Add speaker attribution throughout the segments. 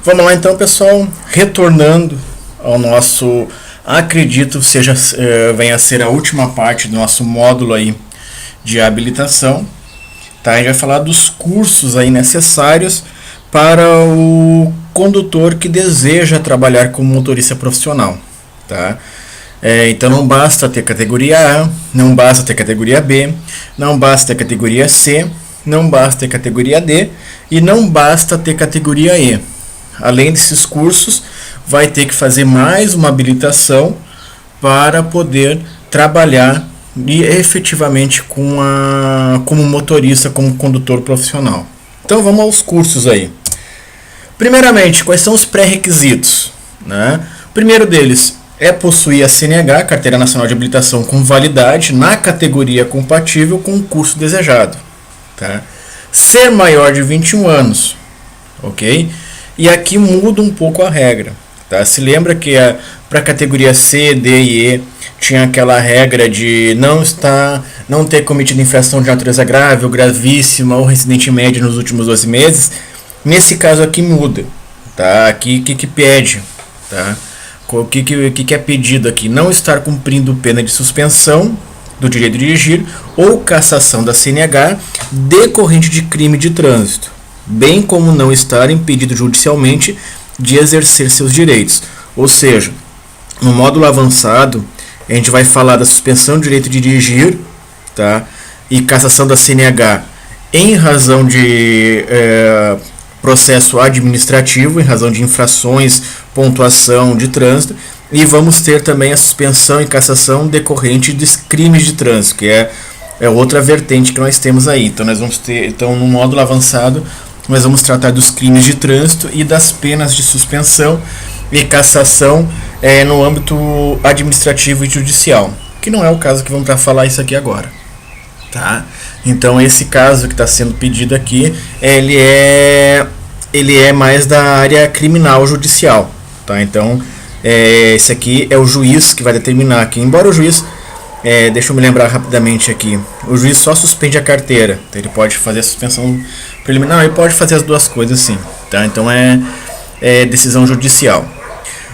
Speaker 1: Vamos lá então, pessoal, retornando ao nosso, acredito venha a ser a última parte do nosso módulo aí de habilitação, tá? A gente vai falar dos cursos aí necessários para o condutor que deseja trabalhar como motorista profissional, tá? Então não basta ter categoria A, não basta ter categoria B, não basta ter categoria C, não basta ter categoria D e não basta ter categoria E. Além desses cursos, vai ter que fazer mais uma habilitação para poder trabalhar efetivamente como motorista, como condutor profissional. Então vamos aos cursos aí. Primeiramente, quais são os pré-requisitos, né? O primeiro deles é possuir a CNH, Carteira Nacional de Habilitação, com validade na categoria compatível com o curso desejado, tá? Ser maior de 21 anos, ok? E aqui muda um pouco a regra, tá? Se lembra que para a categoria C, D e E tinha aquela regra de não ter cometido infração de natureza grave ou gravíssima ou reincidente médio nos últimos 12 meses. Nesse caso aqui muda, tá? Aqui o que pede, tá? O que é pedido aqui? Não estar cumprindo pena de suspensão do direito de dirigir ou cassação da CNH decorrente de crime de trânsito, bem como não estar impedido judicialmente de exercer seus direitos. Ou seja, no módulo avançado, a gente vai falar da suspensão do direito de dirigir, tá? E cassação da CNH em razão de processo administrativo, em razão de infrações, pontuação de trânsito, e vamos ter também a suspensão e cassação decorrente dos crimes de trânsito, que é outra vertente que nós temos aí. Então nós vamos ter, no módulo avançado, nós vamos tratar dos crimes de trânsito e das penas de suspensão e cassação no âmbito administrativo e judicial, que não é o caso que vamos falar isso aqui agora, tá? Então esse caso que está sendo pedido aqui, ele é mais da área criminal judicial, tá? Então esse aqui é o juiz que vai determinar aqui, embora o juiz deixa eu me lembrar rapidamente aqui. O juiz só suspende a carteira. Então ele pode fazer a suspensão preliminar. Ele pode fazer as duas coisas sim, tá? Então é decisão judicial.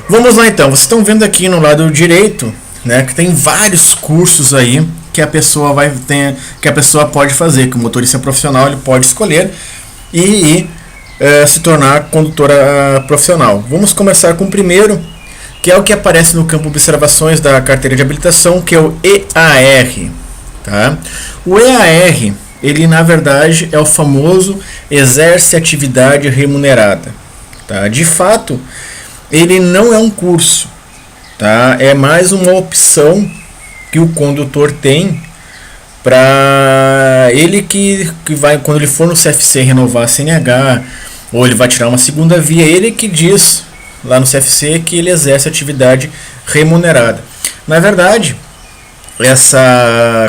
Speaker 1: Vamos lá então. Vocês estão vendo aqui no lado direito, né, que tem vários cursos aí que a pessoa pode fazer, que o motorista profissional ele pode escolher e se tornar condutora profissional. Vamos começar com o primeiro, que é o que aparece no campo observações da carteira de habilitação, que é o EAR, tá? O EAR, ele na verdade é o famoso exerce atividade remunerada, tá? De fato, ele não é um curso, tá? É mais uma opção que o condutor tem para ele que vai, quando ele for no CFC renovar a CNH, ou ele vai tirar uma segunda via, ele que diz lá no CFC que ele exerce atividade remunerada. Na verdade,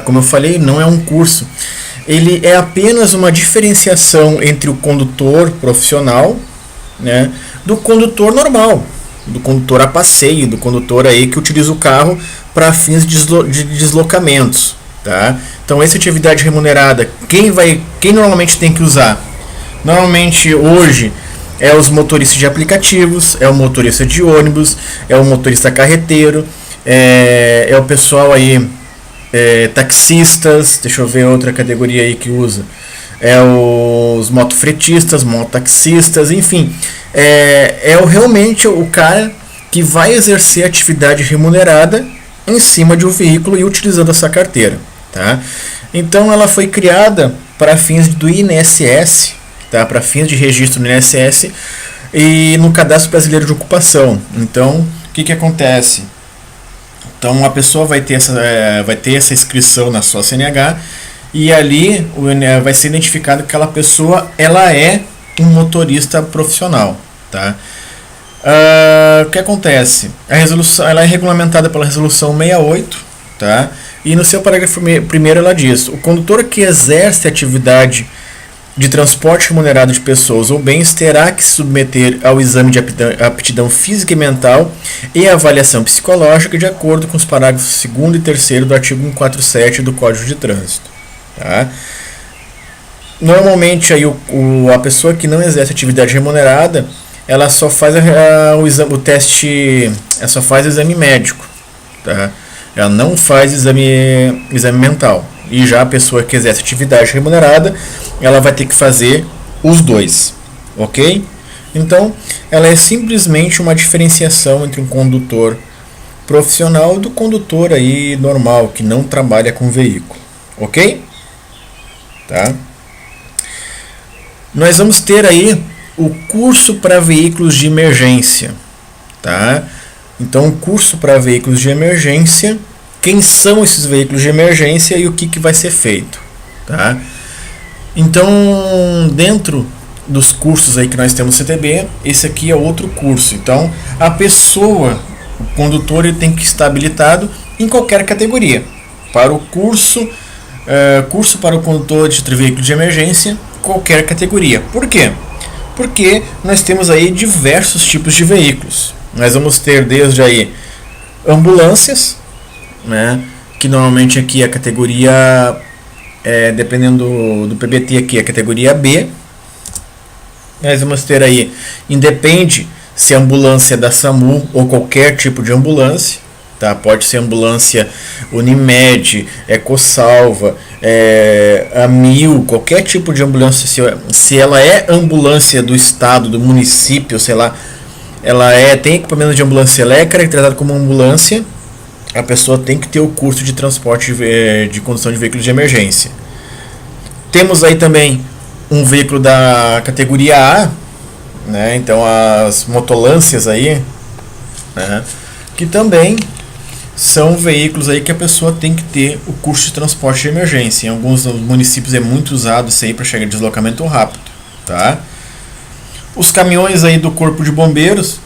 Speaker 1: como eu falei, não é um curso. Ele é apenas uma diferenciação entre o condutor profissional, né, do condutor normal, do condutor a passeio, do condutor aí que utiliza o carro para fins de deslocamentos, tá? Então essa atividade remunerada, quem normalmente tem que usar? Normalmente hoje é os motoristas de aplicativos, é o motorista de ônibus, é o motorista carreteiro, é o pessoal aí, taxistas, deixa eu ver outra categoria aí que usa, os motofretistas, mototaxistas, enfim, realmente o cara que vai exercer atividade remunerada em cima de um veículo e utilizando essa carteira, tá? Então ela foi criada para fins do INSS, tá? Para fins de registro no INSS e no Cadastro Brasileiro de Ocupação. Então, o que acontece? Então, a pessoa vai ter essa inscrição na sua CNH e ali vai ser identificado que aquela pessoa ela é um motorista profissional, tá? O que acontece? A resolução ela é regulamentada pela Resolução 68, tá? E no seu parágrafo primeiro ela diz: o condutor que exerce atividade de transporte remunerado de pessoas ou bens terá que se submeter ao exame de aptidão física e mental e avaliação psicológica de acordo com os parágrafos 2º e 3º do artigo 147 do Código de Trânsito, tá? Normalmente aí a pessoa que não exerce atividade remunerada, ela só faz o teste, ela só faz o exame médico, tá? Ela não faz exame mental. E já a pessoa que exerce atividade remunerada, ela vai ter que fazer os dois, ok? Então, ela é simplesmente uma diferenciação entre um condutor profissional do condutor aí normal, que não trabalha com veículo, ok? Tá? Nós vamos ter aí o curso para veículos de emergência, tá? Então, o curso para veículos de emergência, quem são esses veículos de emergência e o que vai ser feito, tá? Então, dentro dos cursos aí que nós temos no CTB, esse aqui é outro curso. Então, a pessoa, o condutor, ele tem que estar habilitado em qualquer categoria. Para o curso para o condutor de veículo de emergência, qualquer categoria. Por quê? Porque nós temos aí diversos tipos de veículos. Nós vamos ter desde aí ambulâncias, né, que normalmente aqui é a categoria, dependendo do PBT aqui, é a categoria B. Nós vamos ter aí, independe se a ambulância é da SAMU ou qualquer tipo de ambulância, tá? Pode ser ambulância Unimed, Ecosalva, a Mil, qualquer tipo de ambulância, se ela é ambulância do estado, do município, sei lá, tem equipamento de ambulância, ela é caracterizada como ambulância, a pessoa tem que ter o curso de transporte de condução de veículos de emergência. Temos aí também um veículo da categoria A, né? Então as motolâncias aí, né? Que também são veículos aí que a pessoa tem que ter o curso de transporte de emergência. Em alguns municípios é muito usado isso aí para chegar de deslocamento rápido, tá? Os caminhões aí do Corpo de Bombeiros.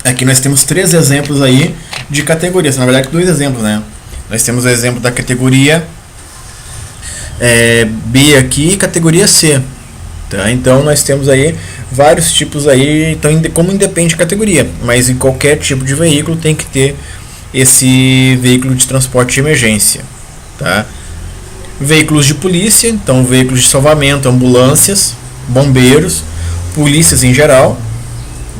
Speaker 1: Aqui nós temos 3 exemplos aí de categorias, na verdade 2 exemplos, né? Nós temos o exemplo da categoria B aqui e categoria C, tá? Então nós temos aí vários tipos aí, então como independe de categoria, mas em qualquer tipo de veículo tem que ter esse veículo de transporte de emergência, tá? Veículos de polícia, então veículos de salvamento, ambulâncias, bombeiros, polícias em geral,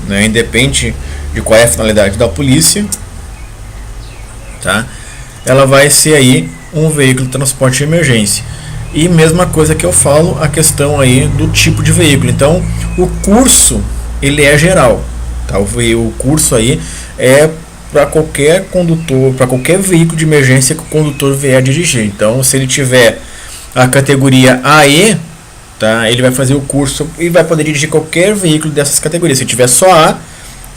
Speaker 1: né? Independe de qual é a finalidade da polícia, tá? Ela vai ser aí um veículo de transporte de emergência. E mesma coisa que eu falo, a questão aí do tipo de veículo. Então, o curso, ele é geral, tá? O curso aí é para qualquer condutor, para qualquer veículo de emergência que o condutor vier a dirigir. Então, se ele tiver a categoria AE, tá? Ele vai fazer o curso e vai poder dirigir qualquer veículo dessas categorias. Se tiver só A,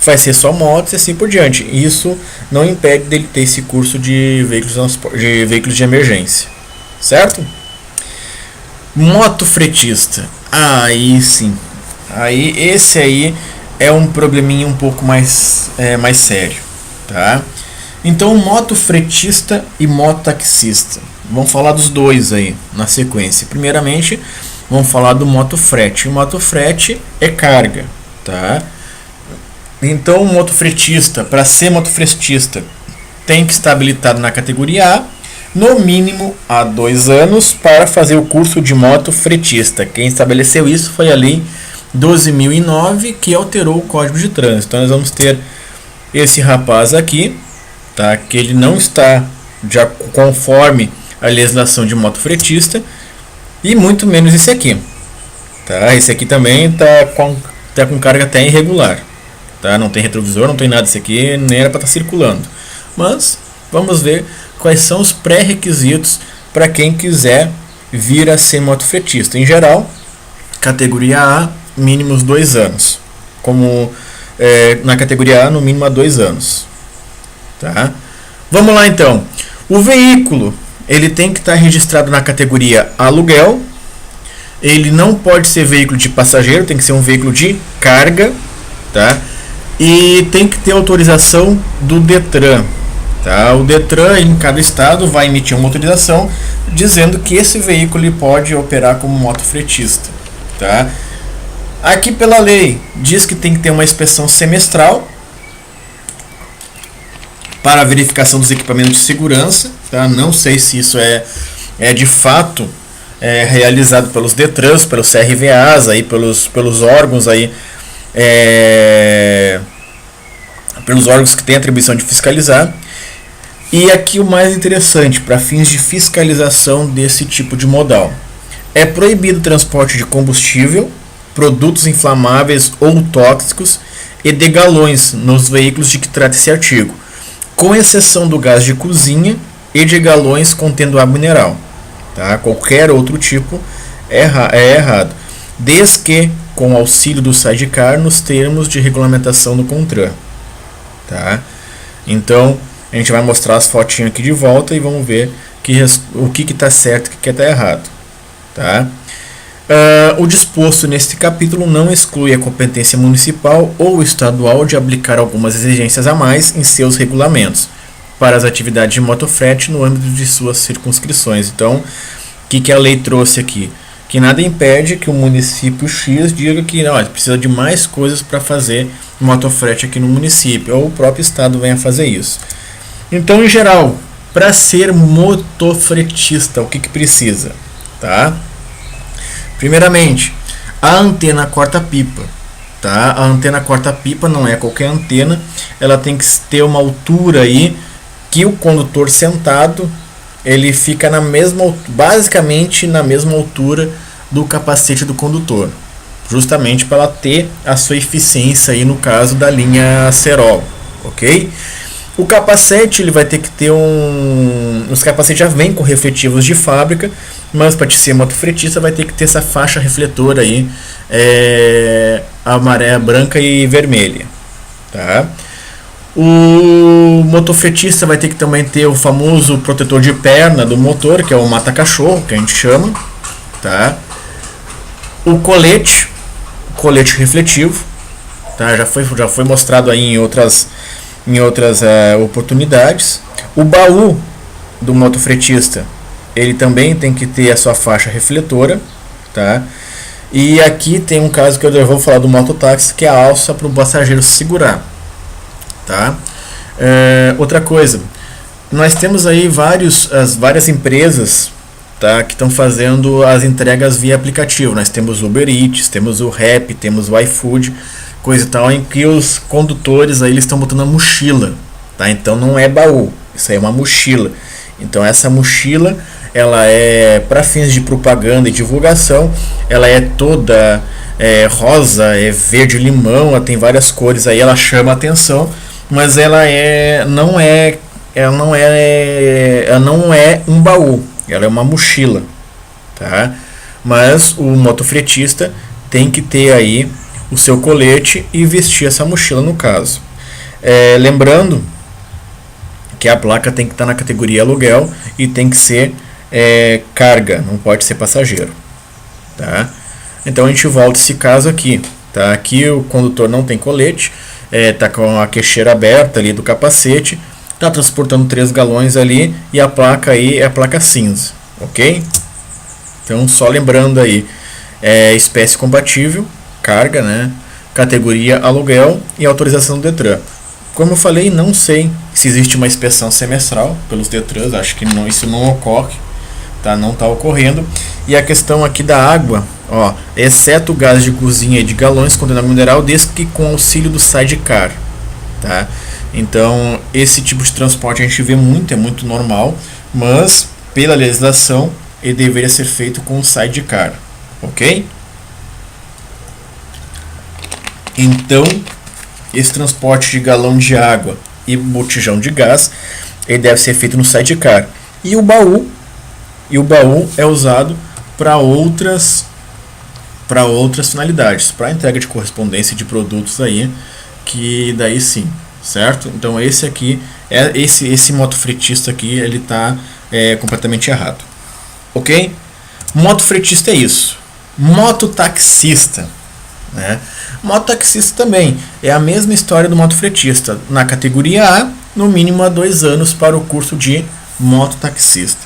Speaker 1: vai ser só motos e assim por diante. Isso não impede dele ter esse curso de veículos de emergência, certo? Moto fretista, aí sim, aí esse aí é um probleminha um pouco mais sério, tá? Então, moto fretista e mototaxista, vamos falar dos dois aí na sequência. Primeiramente, vamos falar do motofrete. O motofrete é carga, tá? Então, o motofretista, para ser motofretista, tem que estar habilitado na categoria A, no mínimo há 2 anos, para fazer o curso de motofretista. Quem estabeleceu isso foi a Lei 12.009, que alterou o Código de Trânsito. Então, nós vamos ter esse rapaz aqui, tá? Que ele não está já conforme a legislação de motofretista, e muito menos esse aqui, tá? Esse aqui também está com carga até irregular, tá? Não tem retrovisor, não tem nada. Esse aqui nem era para estar circulando. Mas vamos ver quais são os pré-requisitos para quem quiser vir a ser motofretista. Em geral, categoria A, mínimos 2 anos. Como na categoria A, no mínimo há 2 anos. Tá? Vamos lá então. O veículo, ele tem que estar registrado na categoria aluguel. Ele não pode ser veículo de passageiro, tem que ser um veículo de carga, tá? E tem que ter autorização do Detran. Tá? O Detran, em cada estado, vai emitir uma autorização dizendo que esse veículo ele pode operar como motofretista. Tá? Aqui, pela lei, diz que tem que ter uma inspeção semestral para a verificação dos equipamentos de segurança. Tá? Não sei se isso é de fato realizado pelos DETRANs, pelos CRVAs, aí, pelos órgãos aí, pelos órgãos que têm a atribuição de fiscalizar. E aqui o mais interessante, para fins de fiscalização desse tipo de modal. É proibido o transporte de combustível, produtos inflamáveis ou tóxicos e de galões nos veículos de que trata esse artigo, com exceção do gás de cozinha e de galões contendo água mineral. Tá? Qualquer outro tipo é errado, desde que com auxílio do sidecar nos termos de regulamentação do CONTRAN. Tá? Então, a gente vai mostrar as fotinhas aqui de volta e vamos ver o que está certo e o que está errado. Tá? O disposto neste capítulo não exclui a competência municipal ou estadual de aplicar algumas exigências a mais em seus regulamentos para as atividades de motofrete no âmbito de suas circunscrições. Então, o que a lei trouxe aqui? Que nada impede que o município X diga que não, precisa de mais coisas para fazer motofrete aqui no município, ou o próprio estado venha fazer isso. Então, em geral, para ser motofretista, o que precisa? Tá? Primeiramente, a antena corta-pipa. Tá? A antena corta-pipa não é qualquer antena, ela tem que ter uma altura aí que o condutor sentado ele fica basicamente na mesma altura do capacete do condutor, justamente para ela ter a sua eficiência aí no caso da linha Serol, ok? O capacete ele vai ter que ter os capacetes já vêm com refletivos de fábrica, mas para te ser motofretista vai ter que ter essa faixa refletora aí, amarela, branca e vermelha, tá? O motofretista vai ter que também ter o famoso protetor de perna do motor, que é o mata-cachorro, que a gente chama, tá? O colete refletivo, tá? Já foi mostrado aí em outras oportunidades. O baú do motofretista, ele também tem que ter a sua faixa refletora, tá? E aqui tem um caso que eu vou falar do mototáxi, que é a alça para o passageiro se segurar, tá? Outra coisa, nós temos aí várias empresas, tá, que estão fazendo as entregas via aplicativo. Nós temos o Uber Eats, temos o Rappi, temos o iFood, coisa e tal, em que os condutores aí eles estão botando a mochila, tá? Então não é baú, isso aí é uma mochila. Então essa mochila ela é para fins de propaganda e divulgação, ela é toda rosa, verde limão, ela tem várias cores aí, ela chama a atenção, mas ela não é um baú, ela é uma mochila, tá? Mas o motofretista tem que ter aí o seu colete e vestir essa mochila no caso. Lembrando que a placa tem que estar na categoria aluguel e tem que ser carga, não pode ser passageiro, tá? Então a gente volta esse caso aqui, tá? Aqui o condutor não tem colete, tá com a queixeira aberta ali do capacete, tá transportando 3 galões ali e a placa aí é a placa cinza, ok? Então só lembrando aí, espécie compatível, carga, né? Categoria aluguel e autorização do DETRAN. Como eu falei, não sei se existe uma inspeção semestral pelos DETRANs, acho que não, isso não ocorre, tá? Não está ocorrendo. E a questão aqui da água, ó, exceto o gás de cozinha e de galões contendo água mineral, desde que com auxílio do sidecar, tá? Então esse tipo de transporte a gente vê muito, é muito normal, mas pela legislação ele deveria ser feito com o sidecar, ok? Então esse transporte de galão de água e botijão de gás ele deve ser feito no sidecar. E o baú é usado para outras finalidades, para entrega de correspondência de produtos aí, que daí sim, certo? Então esse aqui esse motofretista aqui ele está completamente errado, ok? Motofretista é isso. Mototaxista, né? Mototaxista também é a mesma história do motofretista. Na categoria A, no mínimo há 2 anos para o curso de mototaxista,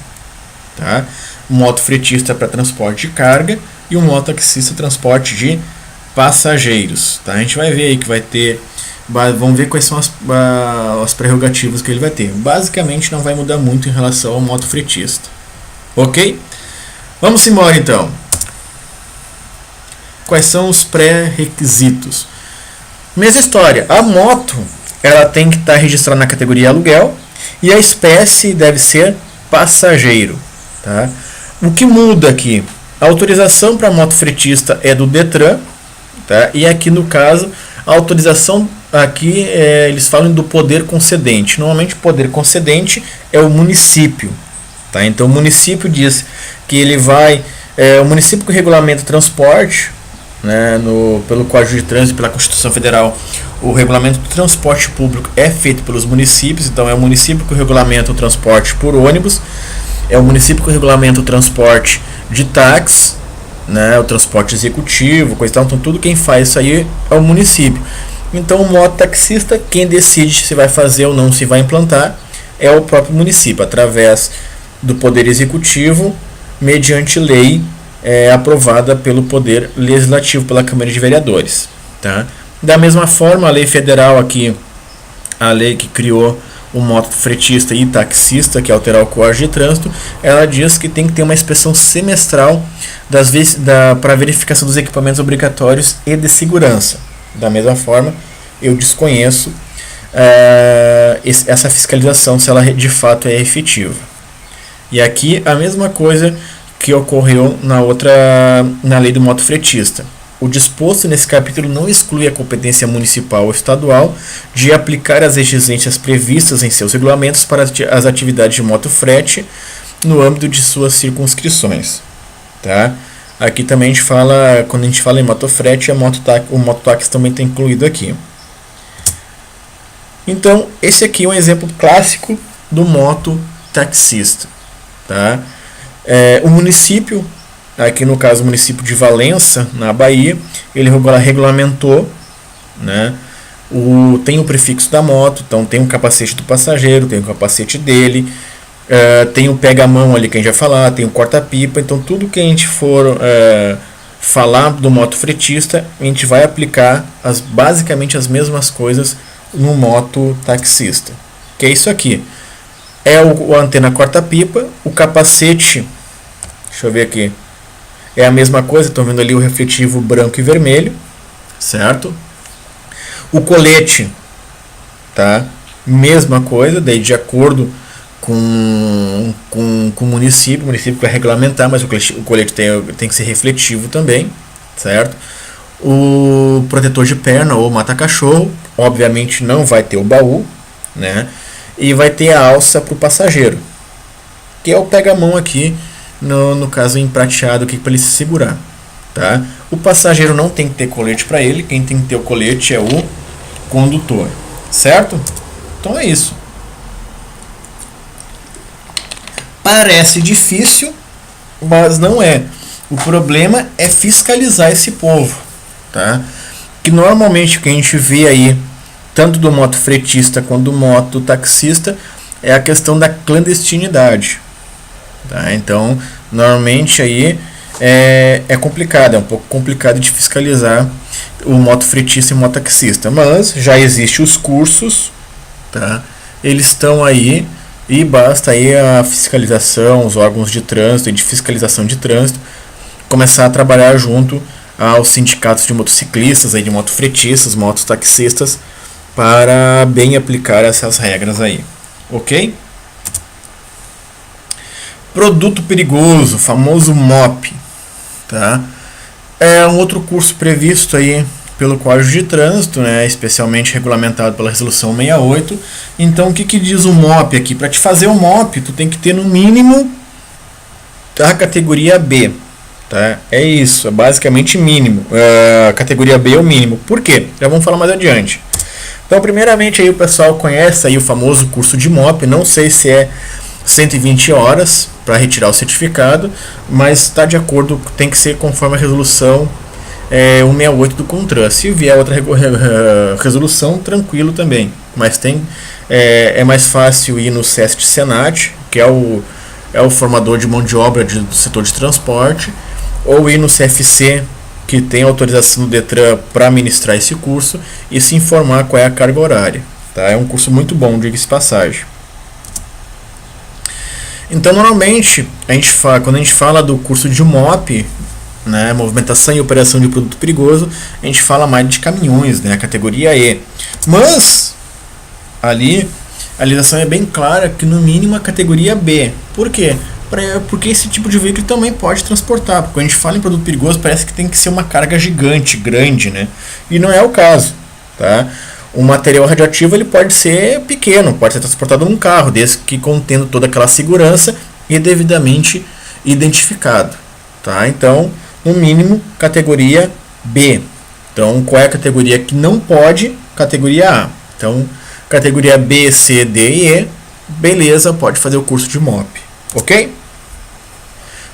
Speaker 1: tá? Motofretista para transporte de carga e o mototaxista transporte de passageiros, tá? A gente vai ver aí que vai ter, vamos ver quais são as prerrogativas que ele vai ter. Basicamente não vai mudar muito em relação ao motofretista, ok? Vamos embora então. Quais são os pré-requisitos? Mesma história. A moto ela tem que estar registrada na categoria aluguel e a espécie deve ser passageiro. Tá? O que muda aqui? A autorização para moto fretista é do Detran, tá? E aqui no caso a autorização aqui eles falam do poder concedente. Normalmente o poder concedente é o município. Tá? Então o município diz que ele vai... o município que regulamenta o transporte, né, pelo Código de Trânsito, pela Constituição Federal, o regulamento do transporte público é feito pelos municípios. Então é o município que regulamenta o transporte por ônibus, é o município que regulamenta o transporte de táxi, né, o transporte executivo, coisa e tal. Então tudo quem faz isso aí é o município. Então o mototaxista, quem decide se vai fazer ou não, se vai implantar, é o próprio município, através do Poder Executivo, mediante lei aprovada pelo Poder Legislativo, pela Câmara de Vereadores. Tá? Da mesma forma, a lei federal aqui, a lei que criou o motofretista e taxista, que é alterar o Código de Trânsito, ela diz que tem que ter uma inspeção semestral para verificação dos equipamentos obrigatórios e de segurança. Da mesma forma, eu desconheço essa fiscalização, se ela de fato é efetiva. E aqui a mesma coisa que ocorreu na lei do motofretista. O disposto nesse capítulo não exclui a competência municipal ou estadual de aplicar as exigências previstas em seus regulamentos para as atividades de motofrete no âmbito de suas circunscrições. Tá? Aqui também a gente fala, quando a gente fala em motofrete, o mototáxi também está incluído aqui. Então, esse aqui é um exemplo clássico do mototaxista. Tá? O município, aqui no caso o município de Valença, na Bahia, ele regulamentou, né, tem o prefixo da moto, então tem o capacete do passageiro, tem o capacete dele, tem o pega-mão ali que a gente vai falar, tem o corta-pipa. Então tudo que a gente for falar do motofretista, a gente vai aplicar basicamente as mesmas coisas no mototaxista, que é isso aqui. É a antena corta-pipa, o capacete, deixa eu ver aqui, é a mesma coisa, estão vendo ali o refletivo branco e vermelho, certo? O colete, tá? Mesma coisa, daí de acordo com o município vai regulamentar, mas o colete tem que ser refletivo também, certo? O protetor de perna ou mata-cachorro, obviamente não vai ter o baú, né? E vai ter a alça para o passageiro, que é o pega-mão aqui, no caso em prateado, para ele se segurar. Tá? O passageiro não tem que ter colete para ele, quem tem que ter o colete é o condutor. Certo? Então é isso. Parece difícil, mas não é. O problema é fiscalizar esse povo. Tá? Que normalmente o que a gente vê aí, tanto do motofretista quanto do mototaxista, é a questão da clandestinidade. Tá? Então, normalmente aí é complicado, é um pouco complicado de fiscalizar o motofretista e o mototaxista, mas já existem os cursos, tá? Eles estão aí e basta aí a fiscalização, os órgãos de trânsito e de fiscalização de trânsito começar a trabalhar junto aos sindicatos de motociclistas, aí, de motofretistas, mototaxistas, para bem aplicar essas regras aí, ok? Produto perigoso, famoso MOP, tá? É um outro curso previsto aí pelo Código de Trânsito, né? Especialmente regulamentado pela Resolução 68. Então, o que diz o MOP aqui? Para te fazer o MOP, tu tem que ter no mínimo a categoria B, tá? É isso, é basicamente mínimo. A categoria B é o mínimo. Por quê? Já vamos falar mais adiante. Então, primeiramente, aí o pessoal conhece aí o famoso curso de MOP. Não sei se é 120 horas para retirar o certificado, mas está de acordo, tem que ser conforme a resolução 168 do CONTRAN. Se vier outra resolução, tranquilo também, mas é mais fácil ir no SESC Senat, que é o formador de mão de obra do setor de transporte, ou ir no CFC, que tem autorização do Detran para ministrar esse curso, e se informar qual é a carga horária. Tá? É um curso muito bom, diga-se de passagem. Então, normalmente, quando a gente fala do curso de MOP, né, movimentação e operação de produto perigoso, a gente fala mais de caminhões, né, categoria E. Mas, ali, a legislação é bem clara que no mínimo a categoria B. Por quê? Porque esse tipo de veículo também pode transportar. Porque quando a gente fala em produto perigoso, parece que tem que ser uma carga gigante, grande, né? E não é o caso, tá? O material radioativo ele pode ser pequeno, pode ser transportado num carro, desde que contendo toda aquela segurança e devidamente identificado, tá? Então, no mínimo, categoria B. Então, qual é a categoria que não pode? Categoria A. Então, categoria B, C, D e E, beleza, pode fazer o curso de MOP, ok?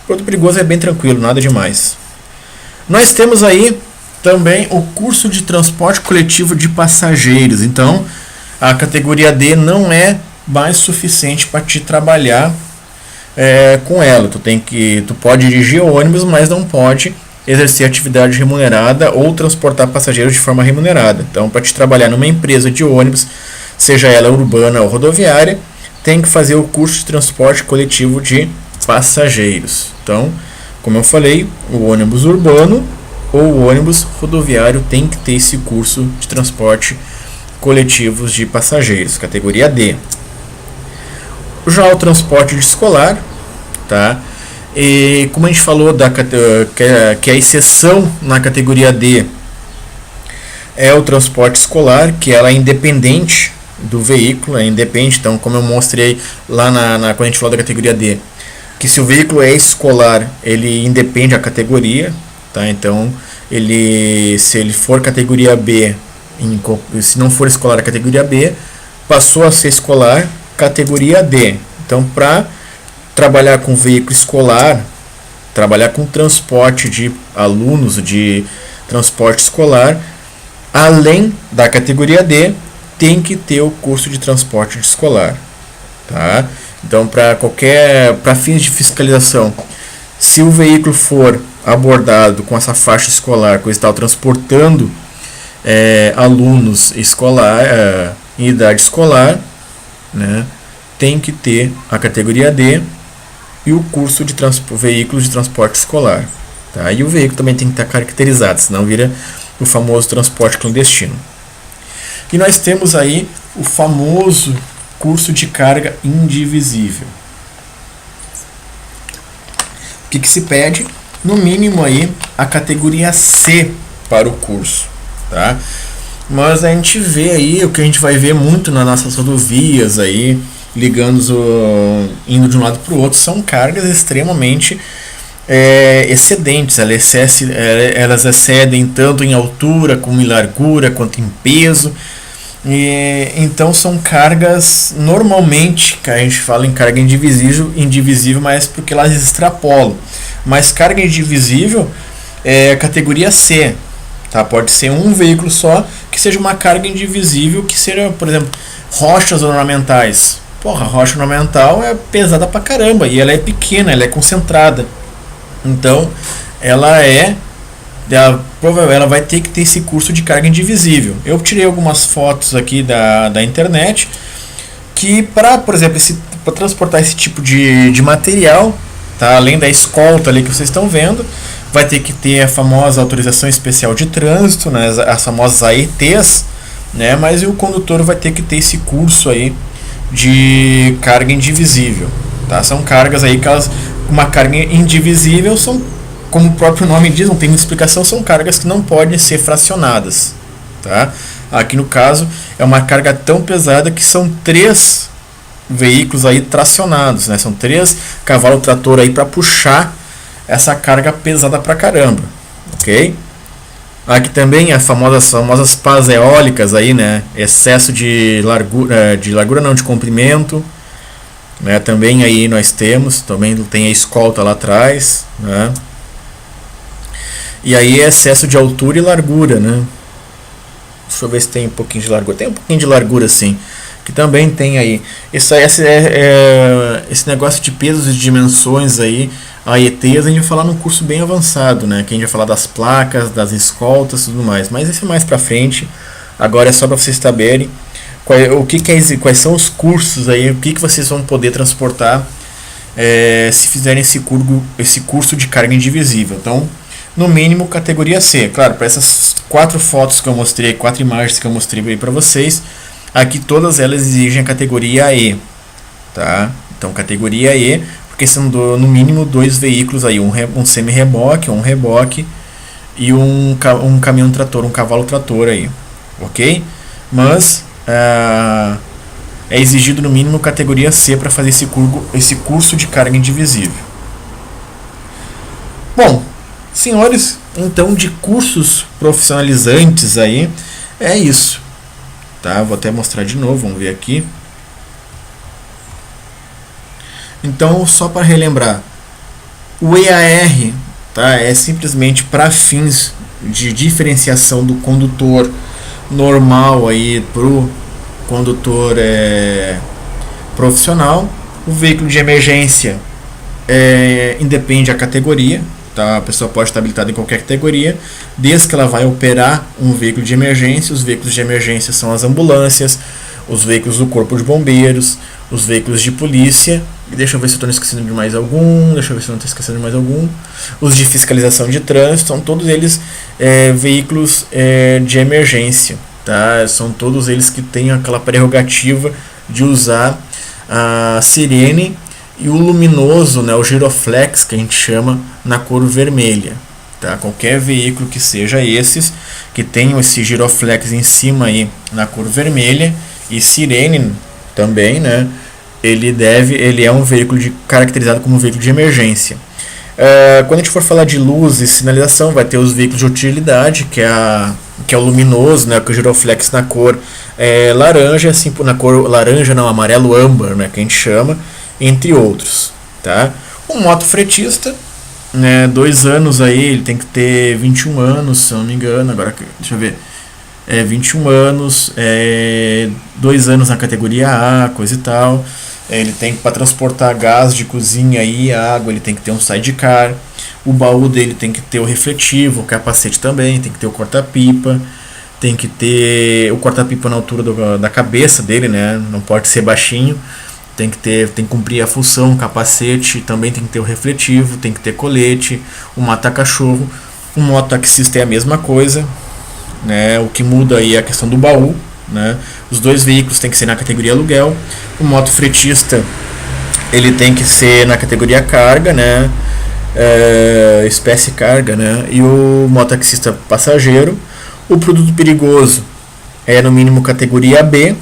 Speaker 1: Produto perigoso é bem tranquilo, nada demais. Nós temos aí também o curso de transporte coletivo de passageiros. Então, a categoria D não é mais suficiente para te trabalhar com ela. Tu pode dirigir ônibus, mas não pode exercer atividade remunerada ou transportar passageiros de forma remunerada. Então, para te trabalhar numa empresa de ônibus, seja ela urbana ou rodoviária, tem que fazer o curso de transporte coletivo de passageiros. Então, como eu falei, o ônibus urbano ou o ônibus rodoviário tem que ter esse curso de transporte coletivos de passageiros, categoria D. Já o transporte escolar, tá? E como a gente falou que a exceção na categoria D é o transporte escolar, que ela é independente do veículo, é independente. Então, como eu mostrei lá quando a gente falou da categoria D, que se o veículo é escolar, ele independe da categoria, tá? Então, se ele for categoria B, se não for escolar a categoria B, passou a ser escolar, categoria D. Então, para trabalhar com veículo escolar, trabalhar com transporte de alunos, de transporte escolar, além da categoria D, tem que ter o curso de transporte escolar, tá? Então, para fins de fiscalização, se o veículo for abordado com essa faixa escolar, que está transportando alunos em idade escolar, né, tem que ter a categoria D e o curso de veículos de transporte escolar, tá? E o veículo também tem que estar caracterizado, senão vira o famoso transporte clandestino. E nós temos aí o famoso curso de carga indivisível. O que se pede? No mínimo aí a categoria C para o curso, tá? Mas a gente vê aí, o que a gente vai ver muito nas nossas rodovias aí, indo de um lado para o outro, são cargas extremamente excedentes. Elas excedem tanto em altura como em largura, quanto em peso. Então são cargas, normalmente, que a gente fala em carga indivisível, mas porque elas extrapolam. Mas carga indivisível é categoria C, tá? Pode ser um veículo só que seja uma carga indivisível, que seja, por exemplo, rochas ornamentais. Porra, a rocha ornamental é pesada pra caramba e ela é pequena, ela é concentrada. Então ela vai ter que ter esse curso de carga indivisível. Eu tirei algumas fotos aqui da internet que, por exemplo, para transportar esse tipo de material, tá? Além da escolta ali que vocês estão vendo, vai ter que ter a famosa autorização especial de trânsito, né? As famosas AETs, né? Mas o condutor vai ter que ter esse curso aí de carga indivisível, tá? São cargas aí que uma carga indivisível são, como o próprio nome diz, não tem muita explicação, são cargas que não podem ser fracionadas, tá? Aqui no caso é uma carga tão pesada que são 3 veículos aí tracionados, né? São 3 cavalos trator aí para puxar essa carga pesada pra caramba, ok? Aqui também as famosas pás eólicas aí, né? Excesso de largura não, de comprimento, né? Também aí nós também tem a escolta lá atrás, né? E aí excesso de altura e largura, né? Deixa eu ver se tem um pouquinho de largura. Tem um pouquinho de largura, sim. Que também tem aí. Esse negócio de pesos e dimensões aí, AETs, a gente vai falar num curso bem avançado, né? Que a gente vai falar das placas, das escoltas e tudo mais. Mas esse é mais pra frente. Agora é só para vocês saberem quais são os cursos aí, o que vocês vão poder transportar se fizerem esse curso de carga indivisível. Então, no mínimo, categoria C. Claro, para essas 4 fotos que eu mostrei, 4 imagens que eu mostrei aí para vocês, aqui todas elas exigem a categoria E, tá? Então, categoria E, porque são no mínimo 2 veículos aí, um semi-reboque, um reboque e um caminhão trator, um cavalo trator aí, ok? Mas é exigido no mínimo categoria C para fazer esse curso de carga indivisível. Bom, senhores, então de cursos profissionalizantes aí, é isso. Tá? Vou até mostrar de novo, vamos ver aqui. Então, só para relembrar, o EAR, tá, é simplesmente para fins de diferenciação do condutor normal aí para o condutor profissional. O veículo de emergência independe da categoria. Tá? A pessoa pode estar habilitada em qualquer categoria, desde que ela vai operar um veículo de emergência. Os veículos de emergência são as ambulâncias, os veículos do corpo de bombeiros, os veículos de polícia. E deixa eu ver se eu estou esquecendo de mais algum. Os de fiscalização de trânsito, são todos eles veículos de emergência. Tá? São todos eles que têm aquela prerrogativa de usar a sirene e o luminoso, né, o giroflex, que a gente chama, na cor vermelha. Tá? Qualquer veículo que seja esses, que tenham esse giroflex em cima aí na cor vermelha e sirene também, né, ele é um veículo caracterizado como um veículo de emergência. Quando a gente for falar de luz e sinalização, vai ter os veículos de utilidade, que é o luminoso, né, com o giroflex na cor laranja, assim, na cor laranja não, amarelo âmbar, né, que a gente chama, entre outros. Tá? O motofretista, né, 2 anos aí, ele tem que ter 21 anos, se eu não me engano, agora deixa eu ver, 21 anos, 2 anos na categoria A, coisa e tal. Ele tem para transportar gás de cozinha e água, ele tem que ter um sidecar. O baú dele tem que ter o refletivo, o capacete também, tem que ter o corta-pipa, tem que ter o corta-pipa na altura da cabeça dele, né? Não pode ser baixinho. Tem que cumprir a função, o capacete, também tem que ter o refletivo, tem que ter colete, o mata-cachorro. O mototaxista é a mesma coisa, né? O que muda aí é a questão do baú, né? Os 2 veículos tem que ser na categoria aluguel. O motofretista, ele tem que ser na categoria carga, né? Espécie carga, né? E o mototaxista passageiro. O produto perigoso é no mínimo categoria B.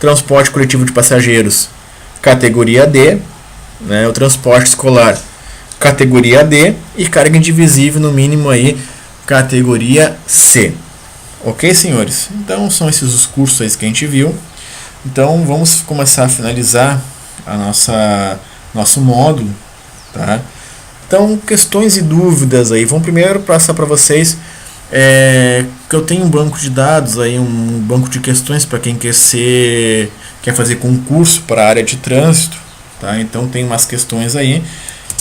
Speaker 1: Transporte coletivo de passageiros, categoria D, né? O transporte escolar, categoria D, e carga indivisível no mínimo aí, categoria C. Ok, senhores? Então são esses os cursos aí que a gente viu. Então vamos começar a finalizar nosso módulo, tá? Então, questões e dúvidas aí. Vamos primeiro passar para vocês que eu tenho um banco de dados aí, um banco de questões para quem quer fazer concurso para a área de trânsito, tá? Então tem umas questões aí.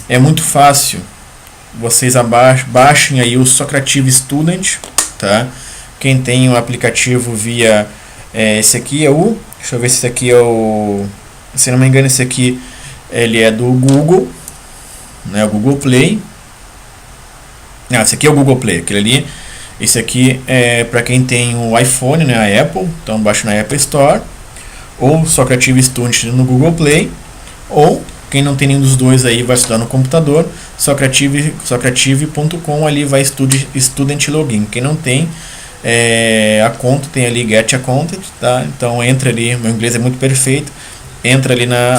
Speaker 1: É muito fácil. Vocês baixem aí o Socrative Student, tá? Quem tem o aplicativo via esse aqui deixa eu ver se esse aqui se não me engano, esse aqui ele é do Google, né? O Google Play. Não, esse aqui é o Google Play, aquele ali. Esse aqui é para quem tem o iPhone, né, a Apple, então baixa na Apple Store, ou Socrative Student no Google Play, ou quem não tem nenhum dos dois aí vai estudar no computador, socrative.com, ali vai Student Login. Quem não tem a conta, tem ali Get Account, tá? Então entra ali, meu inglês é muito perfeito, entra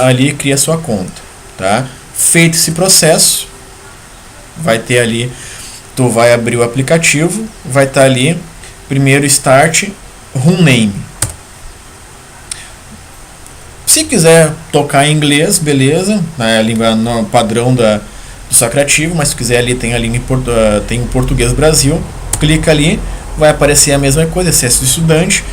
Speaker 1: ali e cria sua conta, tá? Feito esse processo, vai ter ali, tu vai abrir o aplicativo, vai estar ali, primeiro Start, Room Name. Se quiser tocar em inglês, beleza, né, a língua padrão do Socrative, mas se quiser ali tem a língua tem o português Brasil, clica ali, vai aparecer a mesma coisa, excesso de estudante,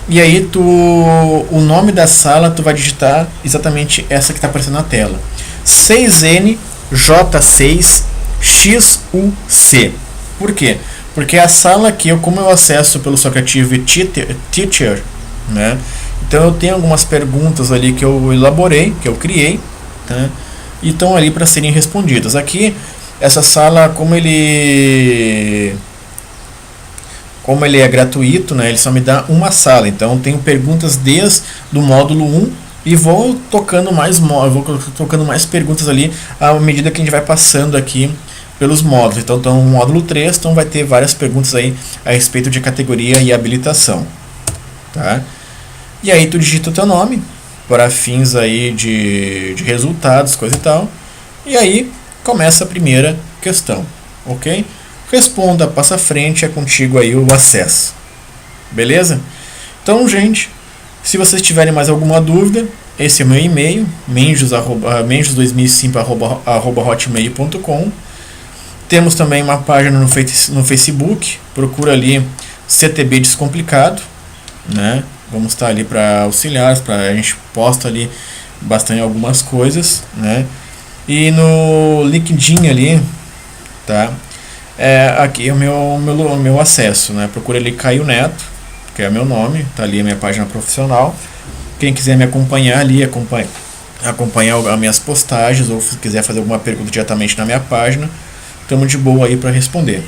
Speaker 1: e aí o nome da sala tu vai digitar exatamente essa que está aparecendo na tela, 6NJ6XUC. Por quê? Porque a sala aqui, como eu acesso pelo Socrative Teacher, né? Então eu tenho algumas perguntas ali que eu elaborei, que eu criei, tá? e estão ali para serem respondidas. Aqui, essa sala, como ele é gratuito, né, ele só me dá uma sala, então tenho perguntas desde do módulo 1 e vou tocando mais perguntas ali à medida que a gente vai passando aqui pelos módulos. Então no módulo 3, então vai ter várias perguntas aí a respeito de categoria e habilitação, tá? E aí tu digita o teu nome para fins aí de resultados, coisa e tal. E aí começa a primeira questão, ok? Responda, passa à frente, é contigo aí o acesso. Beleza? Então, gente, se vocês tiverem mais alguma dúvida, esse é o meu e-mail, menjos2005@hotmail.com. Temos também uma página no Facebook, procura ali CTB Descomplicado, né? Vamos estar ali para auxiliar, a gente posta ali bastante algumas coisas, né? E no LinkedIn ali, tá? Aqui é o meu acesso, né? Procura ali Caio Neto, que é meu nome, tá ali a minha página profissional. Quem quiser me acompanhar ali, acompanhar as minhas postagens, ou se quiser fazer alguma pergunta diretamente na minha página, estamos de boa aí para responder.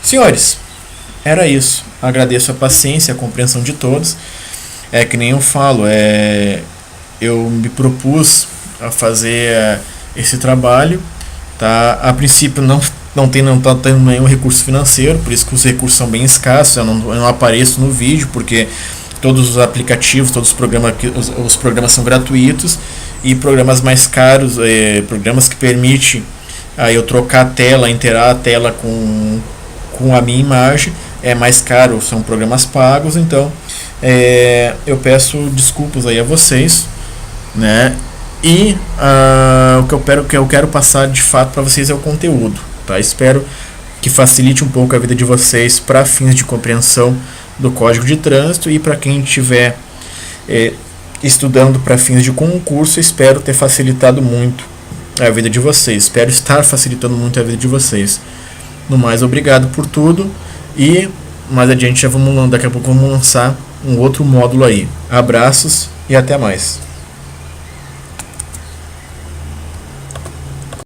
Speaker 1: Senhores, era isso. Agradeço a paciência, a compreensão de todos. É que nem eu falo, eu me propus a fazer esse trabalho, tá? A princípio não está tendo nenhum recurso financeiro, por isso que os recursos são bem escassos. Eu não apareço no vídeo, porque todos os aplicativos, todos os programas são gratuitos, e programas mais caros, programas que permitem eu trocar a tela, inteirar a tela com a minha imagem, é mais caro, são programas pagos. Então eu peço desculpas aí a vocês, né? E o que eu quero passar de fato para vocês é o conteúdo, tá? Espero que facilite um pouco a vida de vocês para fins de compreensão do Código de Trânsito, e para quem estiver estudando para fins de concurso, espero ter facilitado muito a vida de vocês. Espero estar facilitando muito a vida de vocês. No mais, obrigado por tudo, e mais adiante daqui a pouco vamos lançar um outro módulo aí. Abraços e até mais.